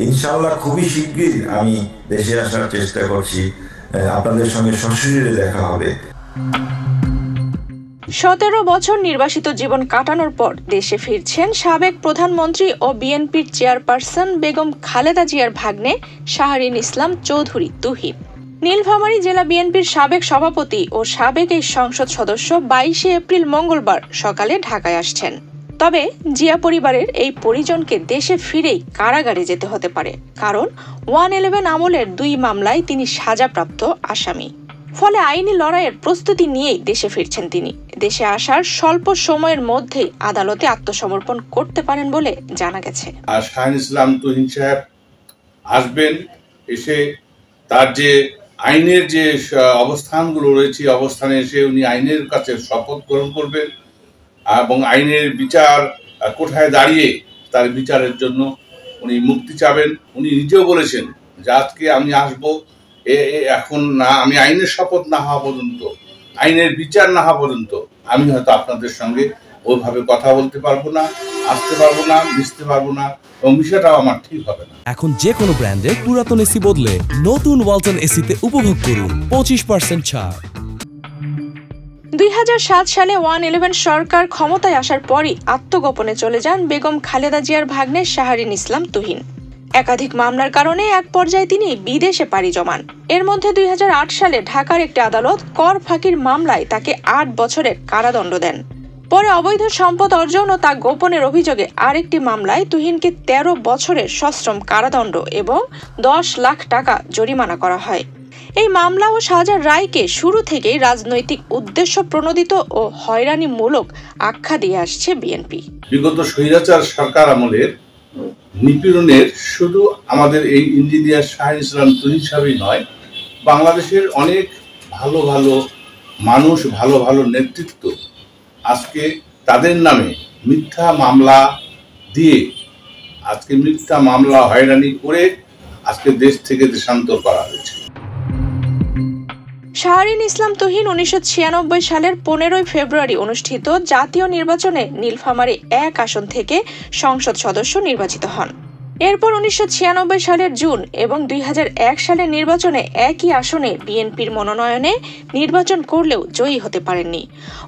ইনশাআল্লাহ খুবই শীঘ্রই আমি দেশে আসার চেষ্টা করছি, আপনাদের সঙ্গে সশরীরে দেখা হবে। 17 বছর নির্বাসিত জীবন কাটানোর পর দেশে ফিরছেন সাবেক প্রধানমন্ত্রী ও বিএনপির চেয়ারপারসন বেগম খালেদা জিয়ার ভাগ্নে শাহরিন ইসলাম চৌধুরী তুহিন। নীলফামারী জেলা বিএনপির সাবেক সভাপতি ও সাবেক এই সংসদ সদস্য 22 এপ্রিল মঙ্গলবার সকালে ঢাকায় আসছেন। তবে জিয়া পরিবারের এই পরিজনকে দেশে ফিরেই কারাগারে যেতে হতে পারে, কারণ 111 আমলের 2 মামলায় তিনি সাজাপ্রাপ্ত আসামি। ফলে আইনি লড়াইয়ের প্রস্তুতি নিয়েই দেশে ফিরছেন তিনি। দেশে আসার স্বল্প সময়ের মধ্যেই আদালতে আত্মসমর্পণ করতে পারেন বলে জানা গেছে। আর শাহরিন ইসলাম তুহিন সাহেব আসবেন, এসে তার যে আইনের যে অবস্থানগুলো রয়েছে অবস্থানে এসে উনি আইনের কাছে শপথ গ্রহণ করবেন এবং আইনের বিচার কোথায় দাঁড়িয়ে তার বিচারের জন্য উনি মুক্তি চাবেন। উনি নিজেও বলেছেন যে আজকে আমি আসবো, এখন না, আমি আইনের শপথ না হওয়া পর্যন্ত, আইনের বিচার না হওয়া পর্যন্ত আমি হয়তো আপনাদের সঙ্গে ওইভাবে কথা বলতে পারবো না, আসতে পারবো না, মিশতে পারবো না, এবং বিষয়টাও আমার ঠিক হবে না। এখন যে কোনো ব্র্যান্ডের পুরাতন এসি বদলে নতুন ওয়ালটন এসিতে উপভোগ করুন 25% ছাড়। 2007 সালে 111 সরকার ক্ষমতায় আসার পরই আত্মগোপনে চলে যান বেগম খালেদা জিয়ার ভাগ্নে শাহরিন ইসলাম তুহিন। একাধিক মামলার কারণে এক পর্যায়ে তিনি বিদেশে পাড়ি জমান। এর মধ্যে 2008 সালে ঢাকার একটি আদালত কর ফাঁকির মামলায় তাকে 8 বছরের কারাদণ্ড দেন। পরে অবৈধ সম্পদ অর্জন ও তা গোপনের অভিযোগে আরেকটি মামলায় তুহিনকে 13 বছরের সশ্রম কারাদণ্ড এবং 10 লাখ টাকা জরিমানা করা হয়। এই মামলা ও সাজার রায়কে শুরু থেকেই রাজনৈতিক উদ্দেশ্য প্রণোদিত ও হয়রানিমূলক আখ্যা দিয়ে আসছে বিএনপি। বিগত স্বৈরাচার সরকার আমলের নিপীড়নের শুধু আমাদের এই ইঞ্জিনিয়ার শাহরিন ইসলাম তুহিন সাহেবই নয়, বাংলাদেশের অনেক ভালো ভালো মানুষ, ভালো ভালো নেতৃত্ব আজকে তাদের নামে মিথ্যা মামলা দিয়ে, আজকে মিথ্যা মামলা হয়রানি করে আজকে দেশ থেকে দেশান্তর করা হয়েছে। শাহরিন ইসলাম তুহিন 1996 সালের 15 ফেব্রুয়ারি অনুষ্ঠিত জাতীয় নির্বাচনে নীলফামারী 1 আসন থেকে সংসদ সদস্য নির্বাচিত হন। এরপর 1996 সালের জুন এবং 2001 সালের নির্বাচনে একই আসনে বিএনপির মনোনয়নে নির্বাচন করলেও জয়ী হতে পারেননি।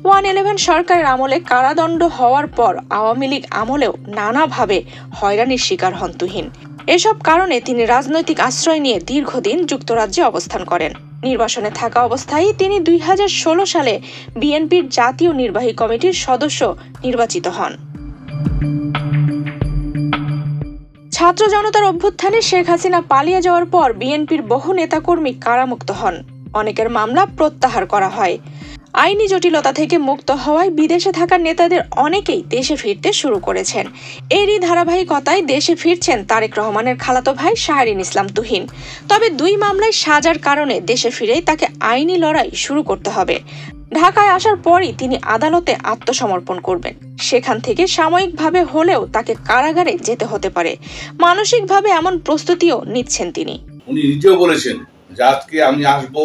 111 সরকারের আমলে কারাদণ্ড হওয়ার পর আওয়ামী লীগ আমলেও নানাভাবে হয়রানির শিকার হন তুহিন। এসব কারণে তিনি রাজনৈতিক আশ্রয় নিয়ে দীর্ঘদিন যুক্তরাজ্যে অবস্থান করেন। নির্বাসনে থাকা অবস্থায় তিনি 2016 সালে বিএনপির জাতীয় নির্বাহী কমিটির সদস্য নির্বাচিত হন। ছাত্র জনতার অভ্যুত্থানে শেখ হাসিনা পালিয়ে যাওয়ার পর বিএনপির বহু নেতাকর্মী কারামুক্ত হন। অনেকের মামলা প্রত্যাহার করা হয়। আইনি জটিলতা থেকে মুক্ত হওয়ায় বিদেশে থাকা নেতাদের অনেকেই দেশে ফিরতে শুরু করেছেন। এরই ধারাবাহিকতায় দেশে ফিরছেন তারেক রহমানের খালাতো ভাই শাহরিন ইসলাম তুহিন। তবে 2 মামলায় সাজার কারণে দেশে ফিরেই তাকে আইনি লড়াই শুরু করতে হবে। ঢাকায় আসার পরই তিনি আদালতে আত্মসমর্পণ করবেন। সেখান থেকে সাময়িকভাবে হলেও তাকে কারাগারে যেতে হতে পারে। মানসিকভাবে এমন প্রস্তুতিও নিচ্ছেন তিনি। উনি নিজেও বলেছেন যে আজকে আমি আসবো,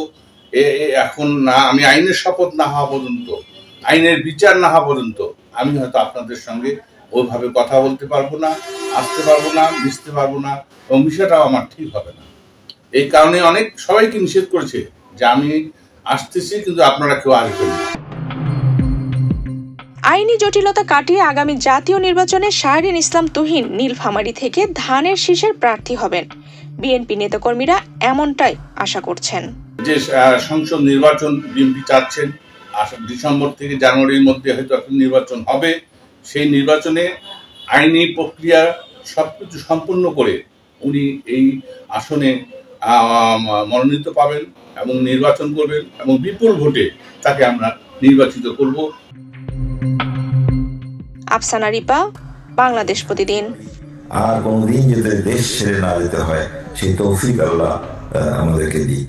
এখন না, আমি আইনের শপথ না হওয়া পর্যন্ত, আইনের বিচার না হওয়া পর্যন্ত আমি হয়তো আপনাদের সঙ্গে ওইভাবে কথা বলতে পারবো না, আসতে পারবো না, মিশতে পারবো না, এবং বিষয়টাও আমার ঠিক হবে না। এই কারণে অনেক সবাইকে নিষেধ করেছে যে আমি আসতেছি, কিন্তু আপনারা কেউ আসবেন না। আইনি জটিলতা কাটিয়ে আগামী জাতীয় নির্বাচনে শাহরিন ইসলাম তুহিন নীলফামারী থেকে ধানের শীষের প্রার্থী হবেন। বিএনপি নেতাকর্মীরা এমনটাই আশা করছেন। যে সংসদ নির্বাচন বিএনপি চাচ্ছেন, ডিসেম্বর থেকে জানুয়ারির মধ্যে হয়তো একটা নির্বাচন হবে। সেই নির্বাচনে আইনি প্রক্রিয়া সবকিছু সম্পূর্ণ করে উনি এই আসনে মনোনীত পাবেন এবং নির্বাচন করবেন, এবং বিপুল ভোটে তাকে আমরা নির্বাচিত করব। আফসানা রিপা, বাংলাদেশ প্রতিদিন। আর কোনদিন যাতে দেশ ছেড়ে না যেতে হয় সেই তৌফিক আল্লাহ আমাদেরকে দিক।